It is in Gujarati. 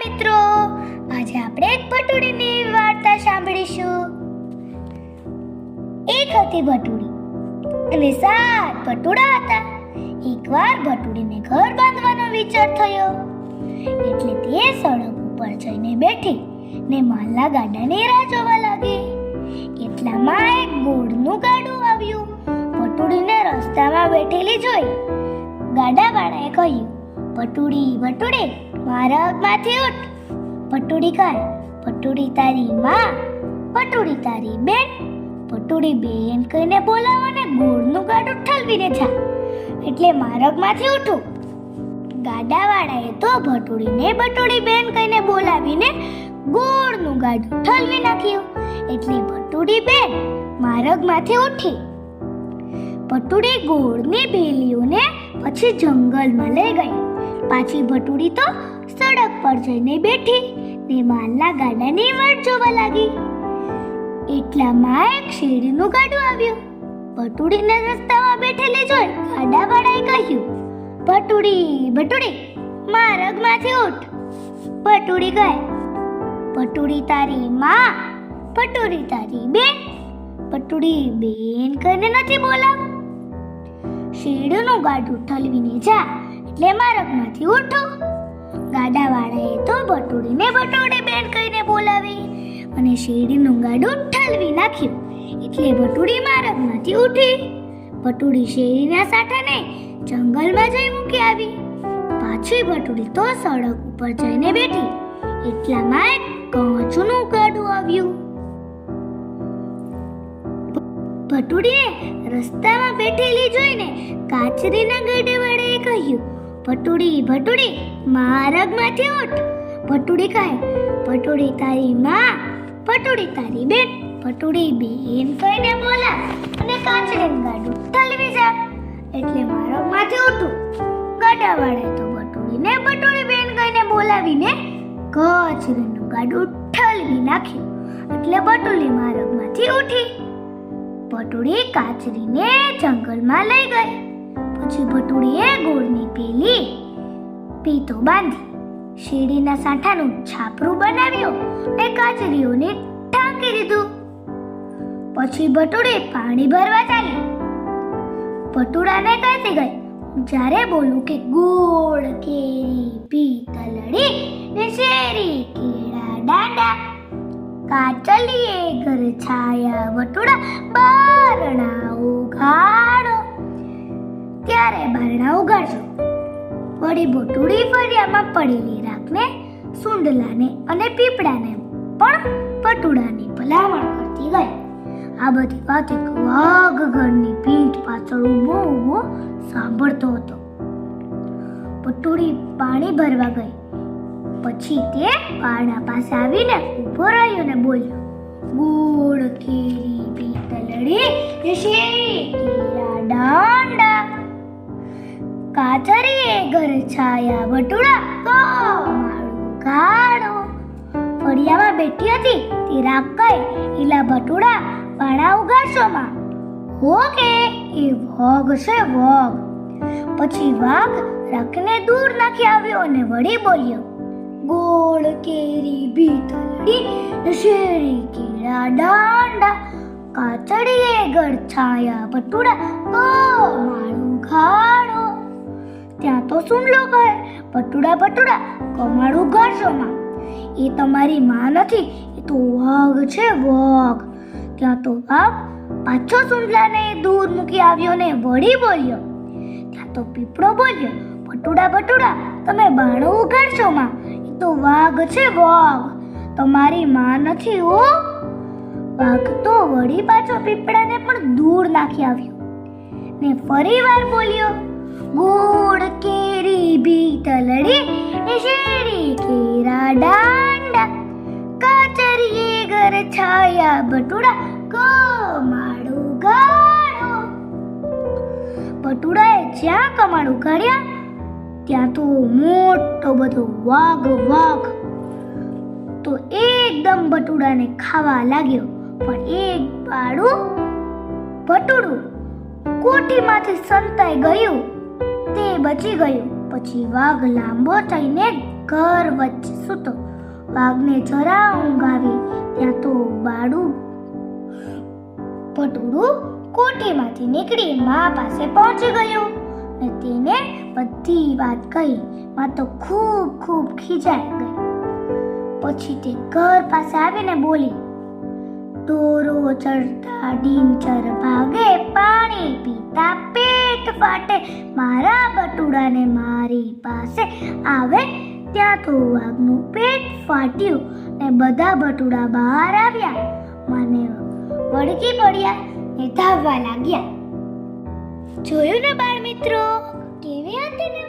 મિત્રો, આજે આપણે એક ભટુડીની વાર્તા સાંભળીશું. એક હતી ભટુડી અને 7 ભટુડા હતા. એકવાર ભટુડીને ઘર બાંધવાનો વિચાર થયો, એટલે તે સડક ઉપર જઈને બેઠી ને માલના ગાડાની રાહ જોવા લાગી. એટલામાં એક ગોળનું ગાડું આવ્યું. ભટુડીને રસ્તામાં બેઠેલી જોઈ ગાડાવાળાએ કહ્યું, ભટુડી ભટુડી, મારા આગમાંથી ઉઠ. ભટુડી કહે, ભટુડી તારી માં, ભટુડી તારી બેન. ભટુડી બેન કહીને બોલાવો ને ગોળનું ગાડું ઠલવીને જા, એટલે માર્ગમાંથી ઉઠું. ગાડાવાળાએ તો ભટુડીને ભટુડી બેન કહીને બોલાવીને ગોળનું ગાડું ઠલવી નાખ્યું, એટલે ભટુડી બેન માર્ગમાંથી ઉઠી. ભટુડી ગોળની બેલીઓને પછી જંગલમાં લઈ ગઈ. પાછી ભટુડી તો સડક પર જઈને બેઠી ને માલના ગાડાની વાટ જોવા લાગી. એટલામાં એક શેરડીનું ગાડું આવ્યું. ભટુડીને રસ્તામાં બેઠેલી જોઈ ગાડાવાળાએ કહ્યું, ભટુડી ભટુડી, માર્ગમાંથી ઉઠ. ભટુડી કહે, ભટુડી તારી માં, ભટુડી તારી બેન. ભટુડી બેન કહીને નથી બોલાવ. શેરડીનું ગાડું ઠલવીને જા, એટલે માર્ગમાંથી ઉઠો. ગાડાવાળાએ તો ભટુડીને ભટુડી બેન કહીને બોલાવી અને શેરડીનું ગાડું ઠલવી નાખ્યું, એટલે ભટુડી માર્ગમાંથી ઉઠી. ભટુડી શેરડીના સાઠાને જંગલમાં જઈ મૂકી આવી. પાછી ભટુડી તો સડક ઉપર જઈને બેઠી. એટલામાં એક કાચનું ગાડું આવ્યું. ભટુડીએ રસ્તામાં બેઠેલી જોઈને કાચરીના ગાડાવાળાએ કહ્યું, ભટુડી ભટુડી, માર્ગમાંથી ઉઠ. ભટુડી કહે, ભટુડી તારી માં, ભટુડી તારી બેન. ભટુડી બેન કહીને બોલા અને કાચરીનું ગાડું ઠલવી જા, એટલે માર્ગમાંથી ઉઠું. ગાડાવાળાએ તો ભટુડીને ભટુડી બેન કહીને બોલાવીને કાચરીનું ગાડું ઠલવી નાખ્યું, એટલે ભટુડી માર્ગમાંથી ઉઠી. ભટુડી કાચરીને જંગલમાં લઈ ગઈ. પછી ભટુડીએ ગોળની પેલી પીતો બાંધી, શેરડીના સાંઠાનું છાપરું બનાવ્યું ને કાચરીઓને ઢાંકી દીધું. પછી ભટુડી પાણી ભરવા ચાલી. ભટુડાને કહેતી ગઈ, જ્યારે બોલું કે ગોળ કેરી પીતલડી ને શેરી કેળા દાંડા, કાચલીએ ઘર છાયા ભટુડા બારણા ઉઘાડો, ત્યારે બારણા ઉઘાડજો. વળી ભટુડી ફળિયામાં પડેલી રાખને, સુંડલાને અને પીપળાને પણ ભટુડાની ભલામણ કરતી ગઈ. આ બધી વાત એક વાઘ ઘરની પીઠ પાછળ ઊભો સાંભળતો હતો. ભટુડી પાણી ભરવા ગઈ. પછી તે પારણા પાસે આવીને ઊભો રહ્યો ને બોલ્યો, ગોળ કેરી પીતલડી ને શેરી કેળા દાંડા, કાચરીએ ઘર છાયા ભટુડા માળું ગાડો. ફળિયામાં બેઠી હતી તે રાખ ગઈ, ઈલા ભટુડા પાણા ઉગાડશો માં. હો કે એ વાઘ છે વાઘ. પછી વાઘ રાખને દૂર નાખી આવ્યો અને વળી બોલ્યો, ગોળ કેરી પીતલડી ને શેરી કેળા દાંડા, કાચડીએ ઘર છાયા ભટુડા માળું ગાડો. ત્યાં તો સુનલો કહે, ભટુડા ભટુડા, કમાડું ગાડશો માં. એ તમારી માં નથી, એ તો વાઘ છે વાઘ. ત્યાં તો વાઘ પાછો સુંડલાને દૂર મૂકી આવ્યો ને વળી બોલ્યો. ત્યાં તો પીપળો બોલ્યો, ભટુડા ભટુડા, તમે બાણું ઉગાડશો માં. એ તો વાઘ છે વાઘ, તમારી માં નથી હો. વાઘ તો વળી પાછો પીપળાને પણ દૂર નાખી આવ્યો ને ફરી વાર બોલ્યો, ગોળ કેરી પીતલડી ને શેરી કેળા દાંડા, કાચરીએ ઘર છાયા ભટુડા કમાડું ગાડો. ભટુડાએ જ્યાં કમાડું ગાડ્યા ત્યાં તો મોટો બધો વાઘ તો એકદમ ભટુડાને ખાવા લાગ્યો. પણ એક બાળું ભટુડું કોઠીમાંથી સંતાઈ ગયું, તે બચી ગયું. પછી વાઘ લાંબો થઈને ઘર વચ્ચે સૂતો. વાઘને જરા ઊંઘ આવી ત્યાં તો બાળું ભટુડું કોઠીમાંથી નીકળી મા પાસે પહોંચી ગયું ને તેને બધી વાત કહી. માં તો ખૂબ ખૂબ ખીજાઈ ગઈ. પછી તે ઘર પાસે આવીને બોલી, દોરો ચડતા ડીંચર ભાગે, પાણી પીતા પેટ ફાટે, મારા બટુડાને મારી પાસે આવે ત્યાં તો વાઘનું પેટ ફાટ્યું ને બધા બટુડા બહાર આવ્યા. મને વળગી પડ્યા ને ધાવવા લાગ્યા. જોયું ને બાળ મિત્રો, કેવી હતી ને